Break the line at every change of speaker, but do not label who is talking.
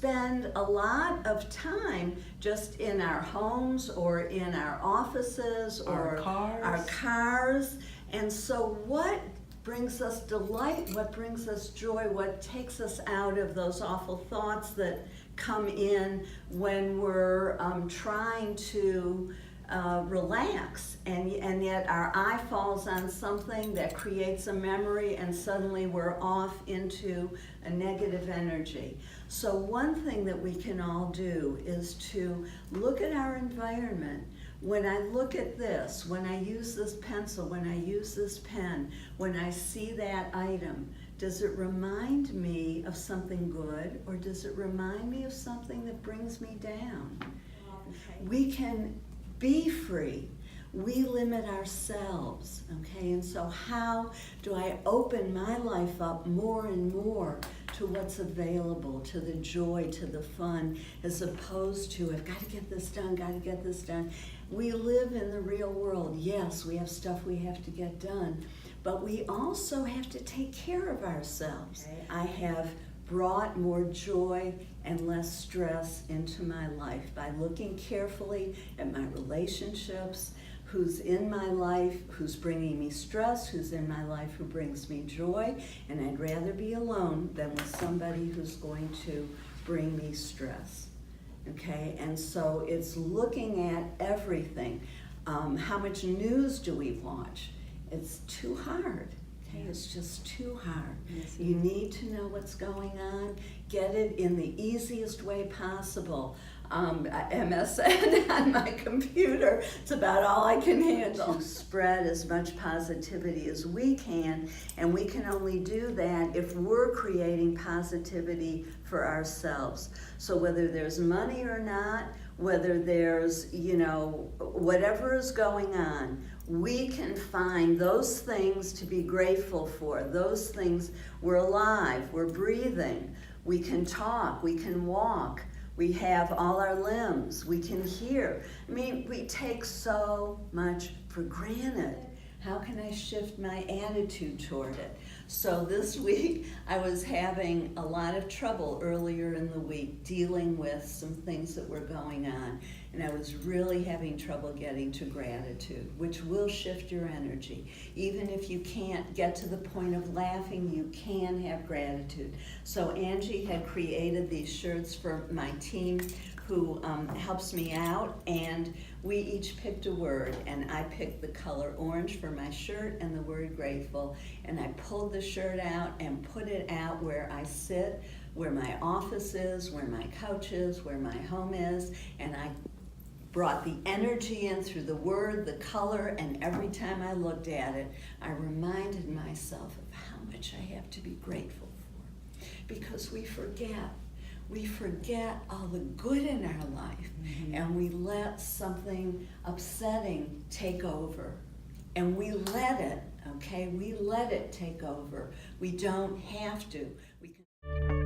spend a lot of time just in our homes or in our offices or our cars. And so what brings us delight, what brings us joy, what takes us out of those awful thoughts that come in when we're trying to relax, and yet our eye falls on something that creates a memory and suddenly we're off into a negative energy. So one thing that we can all do is to look at our environment. When I look at this, when I use this pencil, when I use this pen, when I see that item, does it remind me of something good, or does it remind me of something that brings me down? Okay. We can be free. We limit ourselves, okay? And so how do I open my life up more and more to what's available, to the joy, to the fun, as opposed to, I've got to get this done, got to get this done. We live in the real world. Yes, we have stuff we have to get done, but we also have to take care of ourselves. Okay. I have brought more joy and less stress into my life by looking carefully at my relationships, who's in my life, who's bringing me stress, who's in my life who brings me joy, and I'd rather be alone than with somebody who's going to bring me stress. Okay, and so it's looking at everything. How much news do we watch? It's too hard. Okay, it's just too hard. Yes, you need to know what's going on. Get it in the easiest way possible. MSN on my computer, it's about all I can handle. To spread as much positivity as we can, and we can only do that if we're creating positivity for ourselves. So whether there's money or not, whether there's, whatever is going on, we can find those things to be grateful for. Those things, we're alive, we're breathing, we can talk, we can walk, we have all our limbs, we can hear. I mean, we take so much for granted. How can I shift my attitude toward it? So this week, I was having a lot of trouble earlier in the week dealing with some things that were going on. And I was really having trouble getting to gratitude, which will shift your energy. Even if you can't get to the point of laughing, you can have gratitude. So Angie had created these shirts for my team who helps me out, and we each picked a word, and I picked the color orange for my shirt and the word grateful, and I pulled the shirt out and put it out where I sit, where my office is, where my couch is, where my home is, and I brought the energy in through the word, the color, and every time I looked at it, I reminded myself of how much I have to be grateful for, because we forget. We forget all the good in our life, and we let something upsetting take over. And we let it, okay? We let it take over. We don't have to. We can